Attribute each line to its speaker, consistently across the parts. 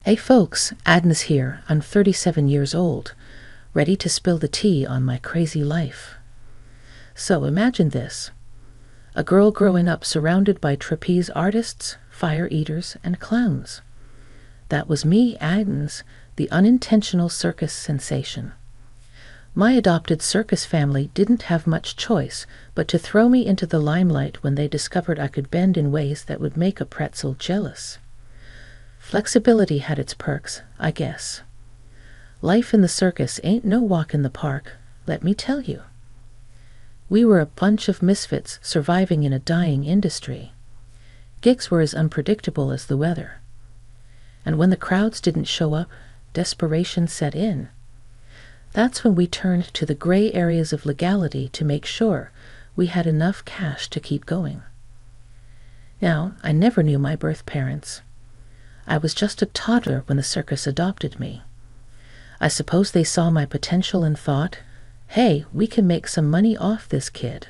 Speaker 1: Hey folks, Agnes here. I'm 37 years old, ready to spill the tea on my crazy life. So imagine this. A girl growing up surrounded by trapeze artists, fire eaters, and clowns. That was me, Agnes, the unintentional circus sensation. My adopted circus family didn't have much choice but to throw me into the limelight when they discovered I could bend in ways that would make a pretzel jealous. Flexibility had its perks, I guess. Life in the circus ain't no walk in the park, let me tell you. We were a bunch of misfits surviving in a dying industry. Gigs were as unpredictable as the weather. And when the crowds didn't show up, desperation set in. That's when we turned to the gray areas of legality to make sure we had enough cash to keep going. Now, I never knew my birth parents. I was just a toddler when the circus adopted me. I suppose they saw my potential and thought, hey, we can make some money off this kid.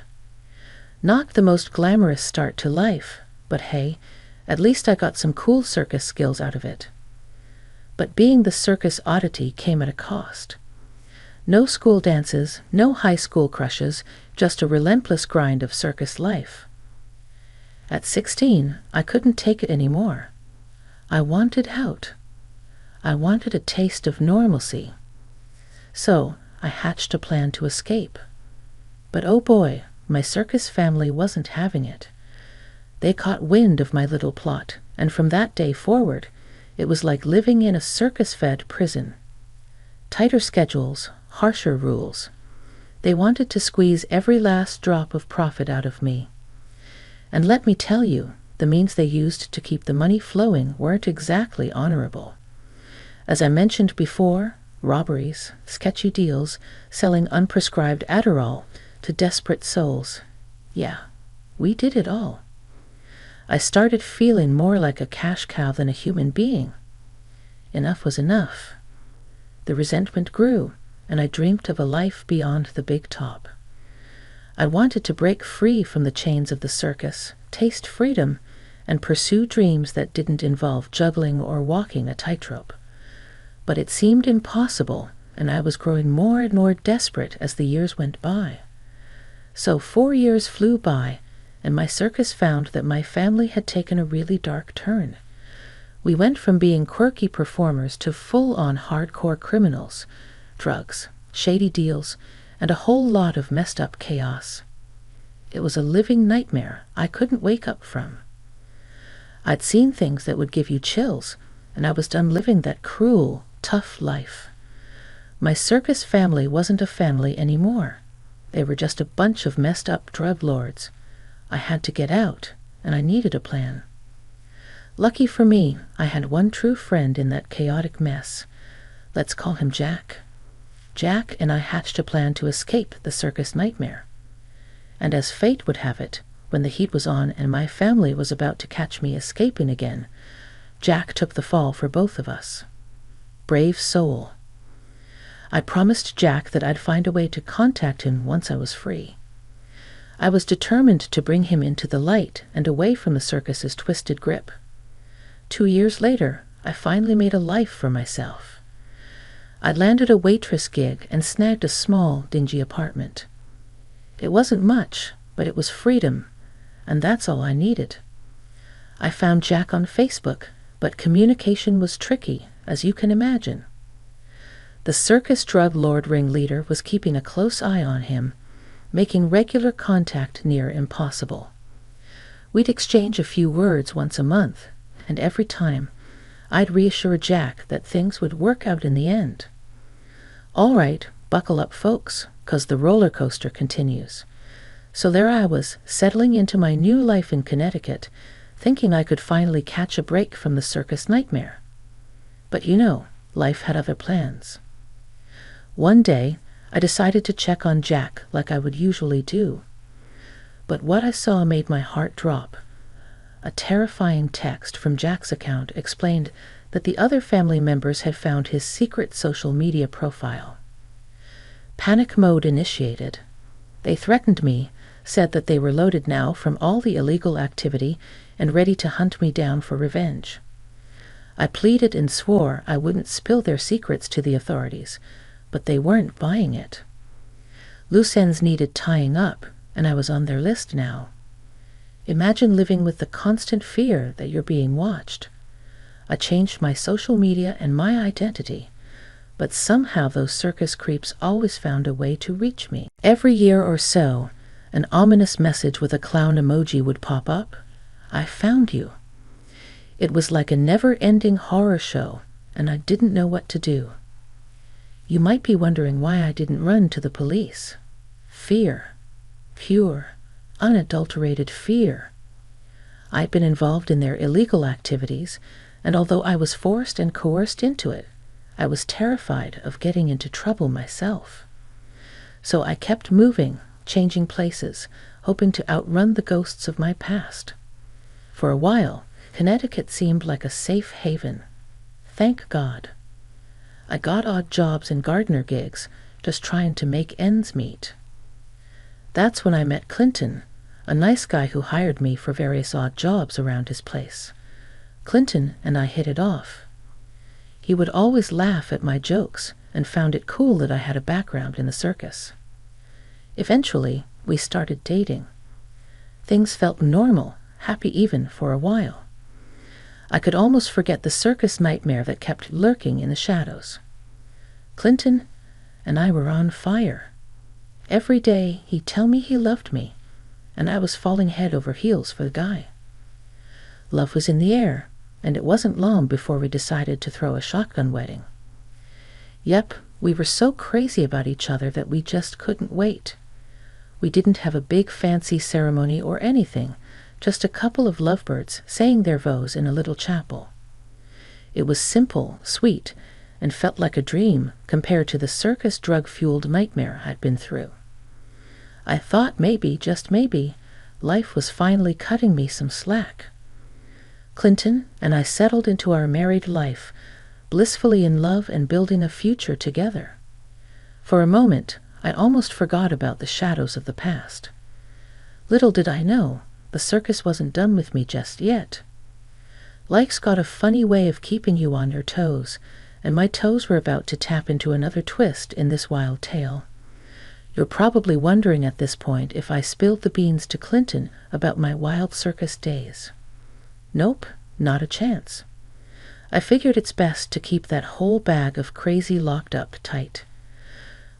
Speaker 1: Not the most glamorous start to life, but hey, at least I got some cool circus skills out of it. But being the circus oddity came at a cost. No school dances, no high school crushes, just a relentless grind of circus life. At 16, I couldn't take it anymore. I wanted out. I wanted a taste of normalcy. So I hatched a plan to escape. But oh boy, my circus family wasn't having it. They caught wind of my little plot, and from that day forward, it was like living in a circus-fed prison. Tighter schedules, harsher rules. They wanted to squeeze every last drop of profit out of me. And let me tell you, the means they used to keep the money flowing weren't exactly honorable. As I mentioned before, robberies, sketchy deals, selling unprescribed Adderall to desperate souls. Yeah, we did it all. I started feeling more like a cash cow than a human being. Enough was enough. The resentment grew, and I dreamt of a life beyond the big top. I wanted to break free from the chains of the circus, taste freedom, and pursue dreams that didn't involve juggling or walking a tightrope. But it seemed impossible, and I was growing more and more desperate as the years went by. So 4 years flew by, and my circus found that my family had taken a really dark turn. We went from being quirky performers to full-on hardcore criminals, drugs, shady deals, and a whole lot of messed-up chaos. It was a living nightmare I couldn't wake up from. I'd seen things that would give you chills, and I was done living that cruel, tough life. My circus family wasn't a family anymore. They were just a bunch of messed-up drug lords. I had to get out, and I needed a plan. Lucky for me, I had one true friend in that chaotic mess. Let's call him Jack. Jack and I hatched a plan to escape the circus nightmare. And as fate would have it, when the heat was on and my family was about to catch me escaping again, Jack took the fall for both of us. Brave soul. I promised Jack that I'd find a way to contact him once I was free. I was determined to bring him into the light and away from the circus's twisted grip. 2 years later, I finally made a life for myself. I'd landed a waitress gig and snagged a small, dingy apartment. It wasn't much, but it was freedom, and that's all I needed. I found Jack on Facebook, but communication was tricky, as you can imagine. The circus drug lord ringleader was keeping a close eye on him, making regular contact near impossible. We'd exchange a few words once a month, and every time, I'd reassure Jack that things would work out in the end. All right, buckle up, folks, 'cause the roller coaster continues. So there I was, settling into my new life in Connecticut, thinking I could finally catch a break from the circus nightmare. But you know, life had other plans. One day, I decided to check on Jack like I would usually do. But what I saw made my heart drop. A terrifying text from Jack's account explained that the other family members had found his secret social media profile. Panic mode initiated. They threatened me, said that they were loaded now from all the illegal activity and ready to hunt me down for revenge. I pleaded and swore I wouldn't spill their secrets to the authorities, but they weren't buying it. Loose ends needed tying up, and I was on their list now. Imagine living with the constant fear that you're being watched. I changed my social media and my identity, but somehow those circus creeps always found a way to reach me. Every year or so, an ominous message with a clown emoji would pop up. I found you. It was like a never-ending horror show, and I didn't know what to do. You might be wondering why I didn't run to the police. Fear. Pure, unadulterated fear. I'd been involved in their illegal activities, and although I was forced and coerced into it, I was terrified of getting into trouble myself. So I kept moving, changing places, hoping to outrun the ghosts of my past. For a while, Connecticut seemed like a safe haven. Thank God. I got odd jobs and gardener gigs, just trying to make ends meet. That's when I met Clinton, a nice guy who hired me for various odd jobs around his place. Clinton and I hit it off. He would always laugh at my jokes and found it cool that I had a background in the circus. Eventually, we started dating. Things felt normal, happy even for a while. I could almost forget the circus nightmare that kept lurking in the shadows. Clinton and I were on fire. Every day he'd tell me he loved me, and I was falling head over heels for the guy. Love was in the air, and it wasn't long before we decided to throw a shotgun wedding. Yep, we were so crazy about each other that we just couldn't wait. We didn't have a big fancy ceremony or anything, just a couple of lovebirds saying their vows in a little chapel. It was simple, sweet, and felt like a dream compared to the circus drug-fueled nightmare I'd been through. I thought maybe, just maybe, life was finally cutting me some slack. Clinton and I settled into our married life, blissfully in love and building a future together. For a moment, I almost forgot about the shadows of the past. Little did I know, the circus wasn't done with me just yet. Life's got a funny way of keeping you on your toes, and my toes were about to tap into another twist in this wild tale. You're probably wondering at this point if I spilled the beans to Clinton about my wild circus days. Nope, not a chance. I figured it's best to keep that whole bag of crazy locked up tight.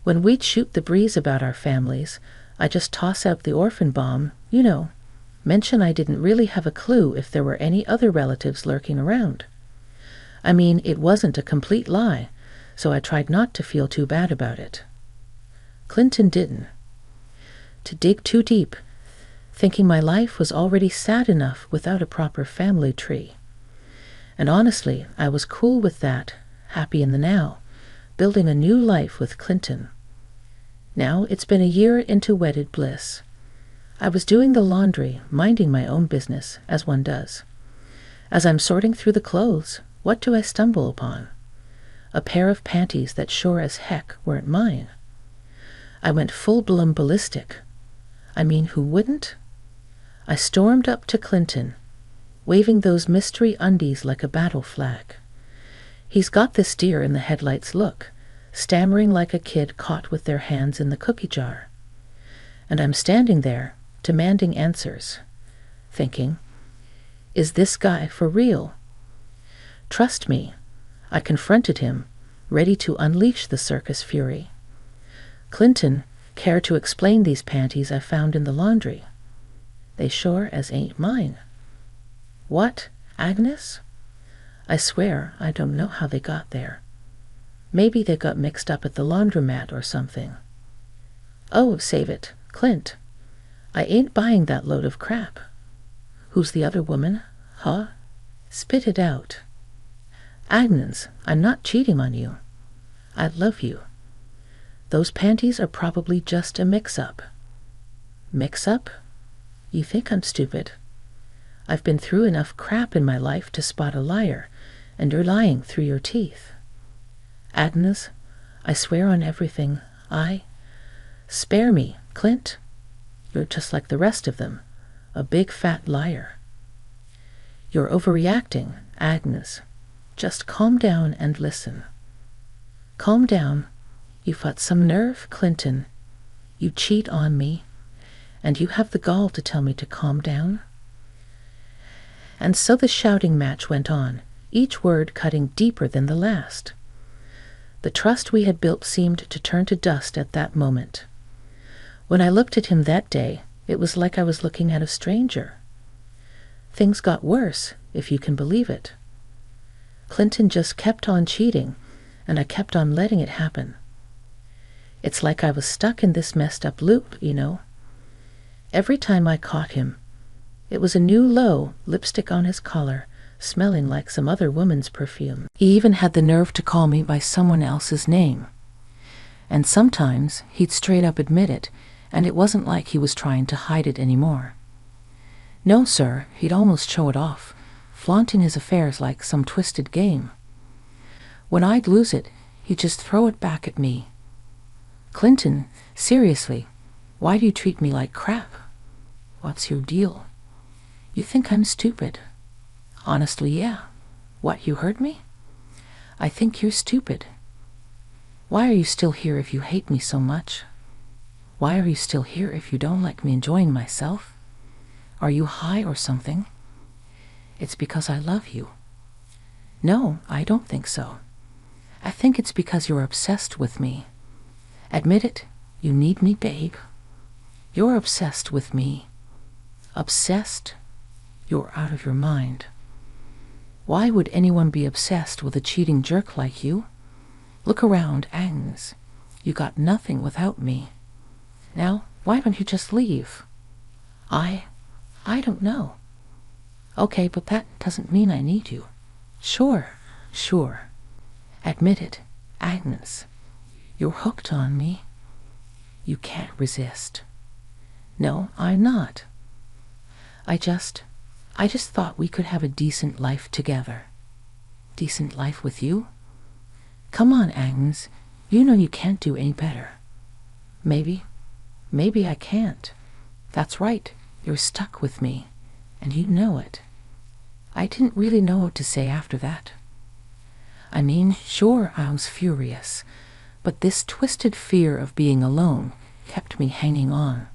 Speaker 1: When we'd shoot the breeze about our families, I just toss out the orphan bomb, mention I didn't really have a clue if there were any other relatives lurking around. I mean, it wasn't a complete lie, so I tried not to feel too bad about it. Clinton didn't. To dig too deep, thinking my life was already sad enough without a proper family tree. And honestly, I was cool with that, happy in the now, building a new life with Clinton. Now it's been a year into wedded bliss. I was doing the laundry, minding my own business, as one does. As I'm sorting through the clothes, what do I stumble upon? A pair of panties that sure as heck weren't mine. I went full-blown ballistic. I mean, who wouldn't? I stormed up to Clinton, waving those mystery undies like a battle flag. He's got this deer in the headlights look, stammering like a kid caught with their hands in the cookie jar. And I'm standing there, demanding answers, thinking, is this guy for real? Trust me, I confronted him, ready to unleash the circus fury. Clinton, care to explain these panties I found in the laundry? They sure as ain't mine. What, Agnes? I swear I don't know how they got there. Maybe they got mixed up at the laundromat or something. Oh, save it, Clint. I ain't buying that load of crap. Who's the other woman, huh? Spit it out. Agnes, I'm not cheating on you. I love you. Those panties are probably just a mix-up. Mix-up? You think I'm stupid? I've been through enough crap in my life to spot a liar, and you're lying through your teeth. Agnes, I swear on everything, Spare me, Clint. You're just like the rest of them, a big fat liar. You're overreacting, Agnes. Just calm down and listen. Calm down. You've got some nerve, Clinton. You cheat on me, and you have the gall to tell me to calm down? And so the shouting match went on, each word cutting deeper than the last. The trust we had built seemed to turn to dust at that moment. When I looked at him that day, it was like I was looking at a stranger. Things got worse, if you can believe it. Clinton just kept on cheating, and I kept on letting it happen. It's like I was stuck in this messed up loop, you know. Every time I caught him, it was a new low, lipstick on his collar, smelling like some other woman's perfume. He even had the nerve to call me by someone else's name. And sometimes he'd straight up admit it, and it wasn't like he was trying to hide it anymore. No, sir, he'd almost show it off, flaunting his affairs like some twisted game. When I'd lose it, he'd just throw it back at me. Clinton, seriously, why do you treat me like crap? What's your deal? You think I'm stupid? Honestly, yeah. What, you heard me? I think you're stupid. Why are you still here if you hate me so much? Why are you still here if you don't like me enjoying myself? Are you high or something? It's because I love you. No, I don't think so. I think it's because you're obsessed with me. Admit it, you need me, babe. You're obsessed with me. Obsessed? You're out of your mind. Why would anyone be obsessed with a cheating jerk like you? Look around, Agnes. You got nothing without me. Now, why don't you just leave? I don't know. Okay, but that doesn't mean I need you. Sure. Admit it, Agnes. You're hooked on me. You can't resist. No, I'm not. I just thought we could have a decent life together. Decent life with you? Come on, Agnes. You know you can't do any better. Maybe I can't. That's right. You're stuck with me, and you know it. I didn't really know what to say after that. I mean, sure, I was furious, but this twisted fear of being alone kept me hanging on.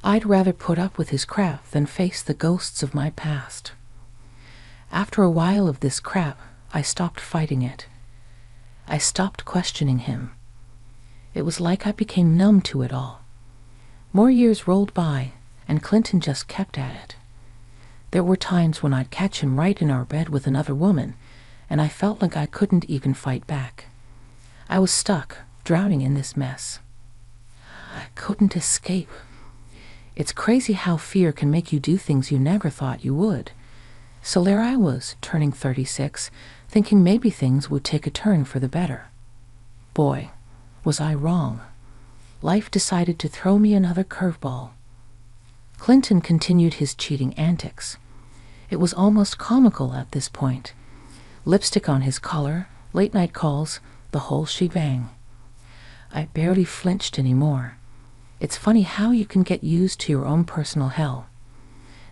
Speaker 1: I'd rather put up with his crap than face the ghosts of my past. After a while of this crap, I stopped fighting it. I stopped questioning him. It was like I became numb to it all. More years rolled by, and Clinton just kept at it. There were times when I'd catch him right in our bed with another woman, and I felt like I couldn't even fight back. I was stuck, drowning in this mess. I couldn't escape. It's crazy how fear can make you do things you never thought you would. So there I was, turning 36, thinking maybe things would take a turn for the better. Boy, was I wrong. Life decided to throw me another curveball. Clinton continued his cheating antics. It was almost comical at this point. Lipstick on his collar, late-night calls, the whole shebang. I barely flinched anymore. It's funny how you can get used to your own personal hell.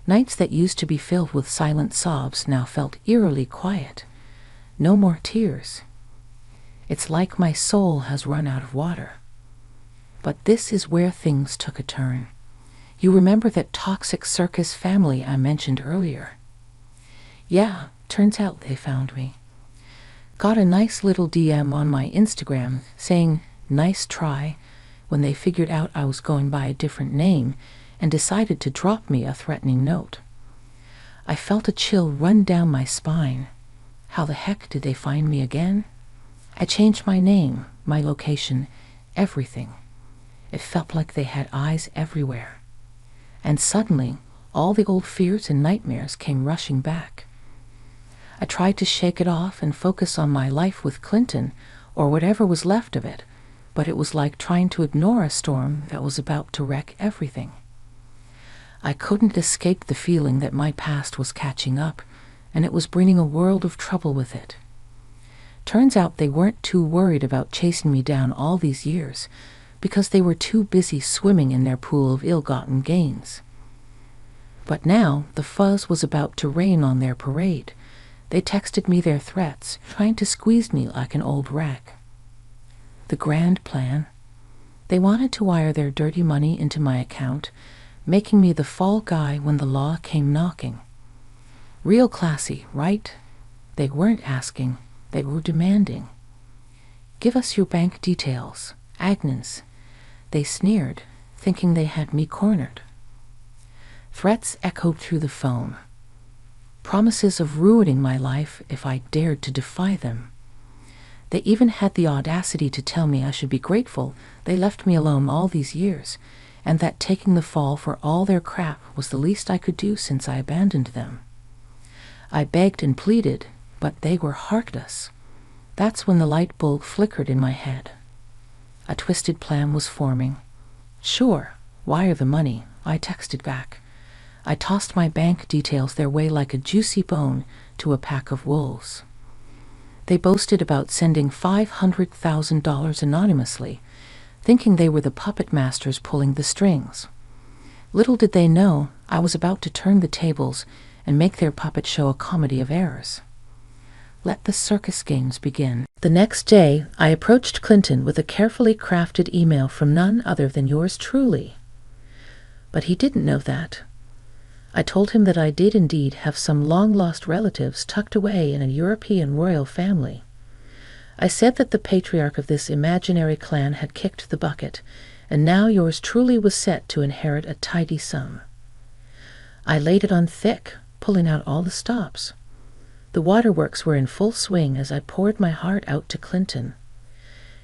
Speaker 1: Nights that used to be filled with silent sobs now felt eerily quiet. No more tears. It's like my soul has run out of water. But this is where things took a turn. You remember that toxic circus family I mentioned earlier? Yeah, turns out they found me. Got a nice little DM on my Instagram saying, "Nice try," when they figured out I was going by a different name and decided to drop me a threatening note. I felt a chill run down my spine. How the heck did they find me again? I changed my name, my location, everything. It felt like they had eyes everywhere. And suddenly, all the old fears and nightmares came rushing back. I tried to shake it off and focus on my life with Clinton, or whatever was left of it, but it was like trying to ignore a storm that was about to wreck everything. I couldn't escape the feeling that my past was catching up, and it was bringing a world of trouble with it. Turns out they weren't too worried about chasing me down all these years, because they were too busy swimming in their pool of ill-gotten gains. But now the fuzz was about to rain on their parade. They texted me their threats, trying to squeeze me like an old rag. The grand plan. They wanted to wire their dirty money into my account, making me the fall guy when the law came knocking. Real classy, right? They weren't asking, they were demanding. Give us your bank details, Agnes. They sneered, thinking they had me cornered. Threats echoed through the phone. Promises of ruining my life if I dared to defy them. They even had the audacity to tell me I should be grateful they left me alone all these years, and that taking the fall for all their crap was the least I could do since I abandoned them. I begged and pleaded, but they were heartless. That's when the light bulb flickered in my head. A twisted plan was forming. Sure, wire the money, I texted back. I tossed my bank details their way like a juicy bone to a pack of wolves. They boasted about sending $500,000 anonymously, thinking they were the puppet masters pulling the strings. Little did they know I was about to turn the tables and make their puppet show a comedy of errors. Let the circus games begin. The next day, I approached Clinton with a carefully crafted email from none other than yours truly. But he didn't know that. I told him that I did indeed have some long-lost relatives tucked away in a European royal family. I said that the patriarch of this imaginary clan had kicked the bucket, and now yours truly was set to inherit a tidy sum. I laid it on thick, pulling out all the stops. The waterworks were in full swing as I poured my heart out to Clinton.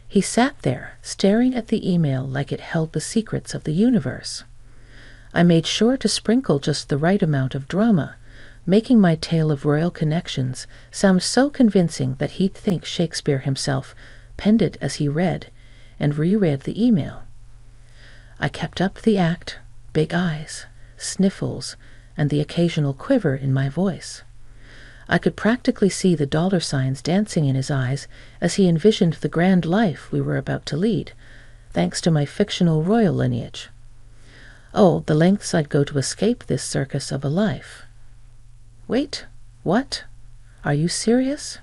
Speaker 1: He sat there, staring at the email like it held the secrets of the universe. I made sure to sprinkle just the right amount of drama, making my tale of royal connections sound so convincing that he'd think Shakespeare himself penned it as he read and reread the email. I kept up the act, big eyes, sniffles, and the occasional quiver in my voice. I could practically see the dollar signs dancing in his eyes as he envisioned the grand life we were about to lead, thanks to my fictional royal lineage. Oh, the lengths I'd go to escape this circus of a life. Wait, what? Are you serious?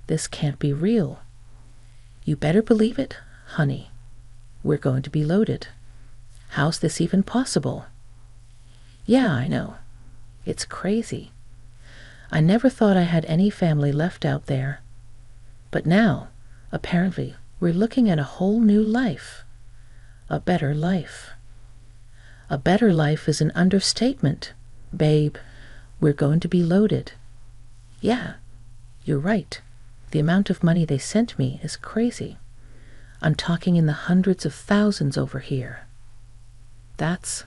Speaker 1: This can't be real. You better believe it, honey. We're going to be loaded. How's this even possible? Yeah, I know. It's crazy. I never thought I had any family left out there. But now, apparently, we're looking at a whole new life. A better life. A better life is an understatement. Babe, we're going to be loaded. Yeah, you're right. The amount of money they sent me is crazy. I'm talking in the hundreds of thousands over here. That's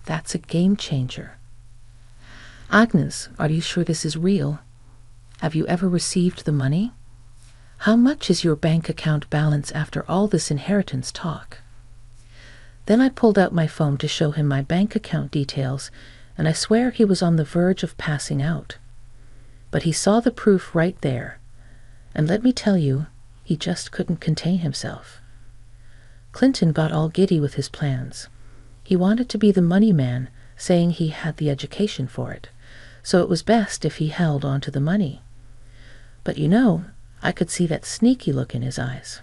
Speaker 1: a game changer. Agnes, are you sure this is real? Have you ever received the money? How much is your bank account balance after all this inheritance talk? Then I pulled out my phone to show him my bank account details, and I swear he was on the verge of passing out. But he saw the proof right there, and let me tell you, he just couldn't contain himself. Clinton got all giddy with his plans. He wanted to be the money man, saying he had the education for it, so it was best if he held on to the money. But I could see that sneaky look in his eyes.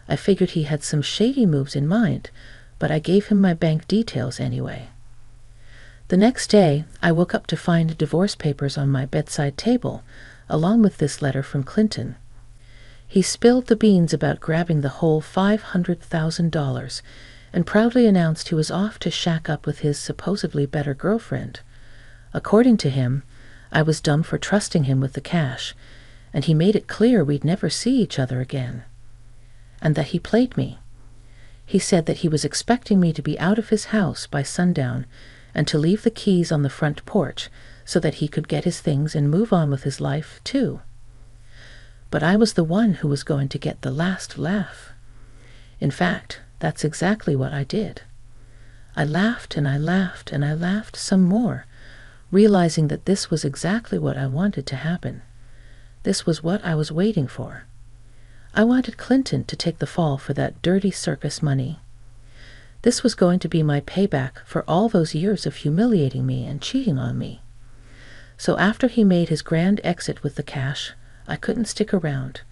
Speaker 1: I figured he had some shady moves in mind, but I gave him my bank details anyway. The next day, I woke up to find divorce papers on my bedside table, along with this letter from Clinton. He spilled the beans about grabbing the whole $500,000 and proudly announced he was off to shack up with his supposedly better girlfriend. According to him, I was dumb for trusting him with the cash, and he made it clear we'd never see each other again, and that he played me. He said that he was expecting me to be out of his house by sundown and to leave the keys on the front porch so that he could get his things and move on with his life, too. But I was the one who was going to get the last laugh. In fact, that's exactly what I did. I laughed and I laughed and I laughed some more, realizing that this was exactly what I wanted to happen. This was what I was waiting for. I wanted Clinton to take the fall for that dirty circus money. This was going to be my payback for all those years of humiliating me and cheating on me. So after he made his grand exit with the cash, I couldn't stick around.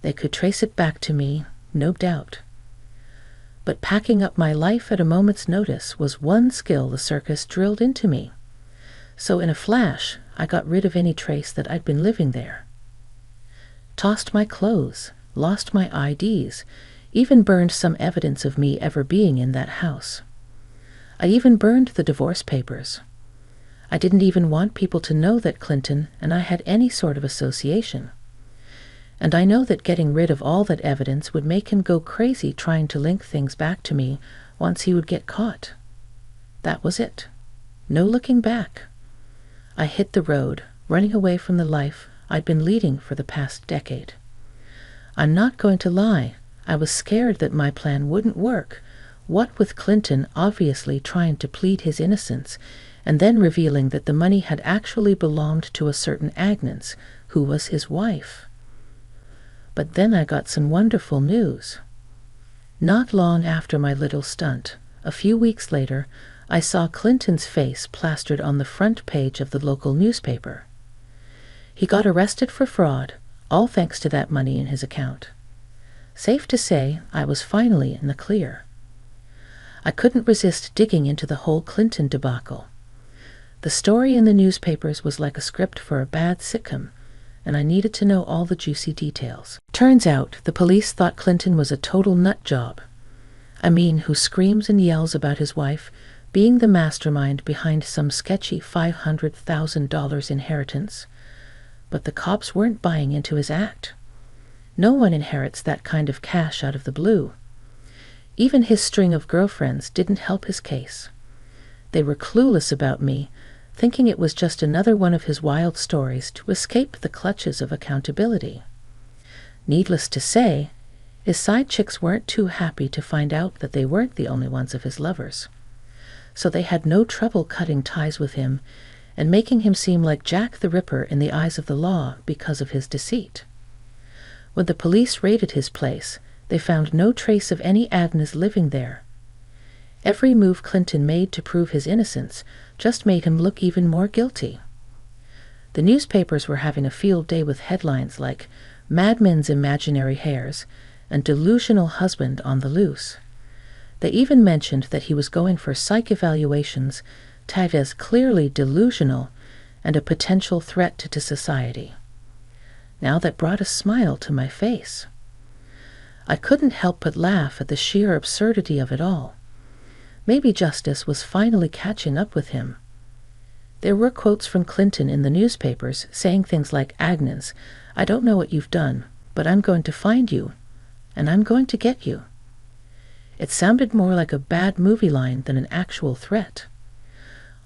Speaker 1: They could trace it back to me, no doubt. But packing up my life at a moment's notice was one skill the circus drilled into me. So in a flash, I got rid of any trace that I'd been living there. Tossed my clothes, lost my IDs, even burned some evidence of me ever being in that house. I even burned the divorce papers. I didn't even want people to know that Clinton and I had any sort of association. And I know that getting rid of all that evidence would make him go crazy trying to link things back to me once he would get caught. That was it. No looking back. I hit the road, running away from the life I'd been leading for the past decade. I'm not going to lie, I was scared that my plan wouldn't work, what with Clinton obviously trying to plead his innocence and then revealing that the money had actually belonged to a certain Agnes, who was his wife. But then I got some wonderful news. Not long after my little stunt, a few weeks later, I saw Clinton's face plastered on the front page of the local newspaper. He got arrested for fraud, all thanks to that money in his account. Safe to say, I was finally in the clear. I couldn't resist digging into the whole Clinton debacle. The story in the newspapers was like a script for a bad sitcom, and I needed to know all the juicy details. Turns out the police thought Clinton was a total nut job. I mean, who screams and yells about his wife being the mastermind behind some sketchy $500,000 inheritance. But the cops weren't buying into his act. No one inherits that kind of cash out of the blue. Even his string of girlfriends didn't help his case. They were clueless about me, thinking it was just another one of his wild stories to escape the clutches of accountability. Needless to say, his side chicks weren't too happy to find out that they weren't the only ones of his lovers. So they had no trouble cutting ties with him and making him seem like Jack the Ripper in the eyes of the law because of his deceit. When the police raided his place, they found no trace of any Agnes living there. Every move Clinton made to prove his innocence just made him look even more guilty. The newspapers were having a field day with headlines like "Madmen's Imaginary Heirs" and "Delusional Husband on the Loose." They even mentioned that he was going for psych evaluations, tagged as clearly delusional and a potential threat to society. Now that brought a smile to my face. I couldn't help but laugh at the sheer absurdity of it all. Maybe justice was finally catching up with him. There were quotes from Clinton in the newspapers saying things like, "Agnes, I don't know what you've done, but I'm going to find you, and I'm going to get you." It sounded more like a bad movie line than an actual threat.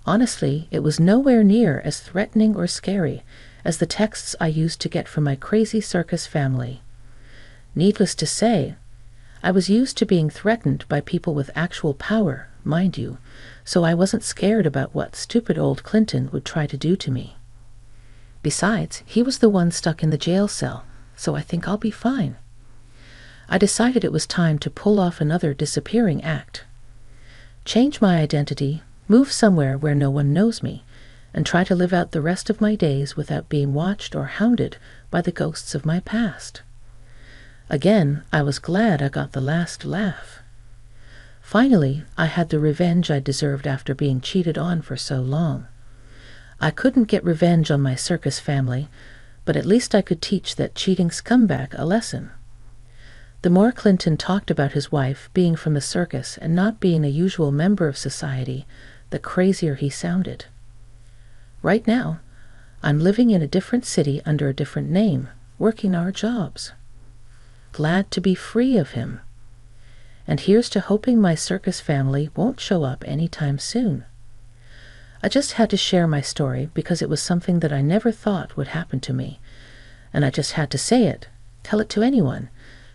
Speaker 1: Honestly, it was nowhere near as threatening or scary as the texts I used to get from my crazy circus family. Needless to say, I was used to being threatened by people with actual power, mind you, so I wasn't scared about what stupid old Clinton would try to do to me. Besides, he was the one stuck in the jail cell, so I think I'll be fine. I decided it was time to pull off another disappearing act. Change my identity, move somewhere where no one knows me, and try to live out the rest of my days without being watched or hounded by the ghosts of my past. Again, I was glad I got the last laugh. Finally, I had the revenge I deserved after being cheated on for so long. I couldn't get revenge on my circus family, but at least I could teach that cheating scumbag a lesson. The more Clinton talked about his wife being from the circus and not being a usual member of society, the crazier he sounded. Right now, I'm living in a different city under a different name, working our jobs. Glad to be free of him. And here's to hoping my circus family won't show up anytime soon. I just had to share my story because it was something that I never thought would happen to me, and I just had to say it, tell it to anyone,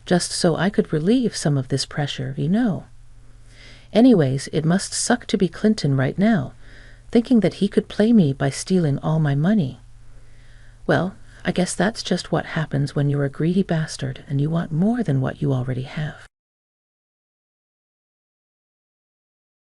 Speaker 1: just so I could relieve some of this pressure, you know. Anyways, it must suck to be Clinton right now, thinking that he could play me by stealing all my money. Well, I guess that's just what happens when you're a greedy bastard and you want more than what you already have.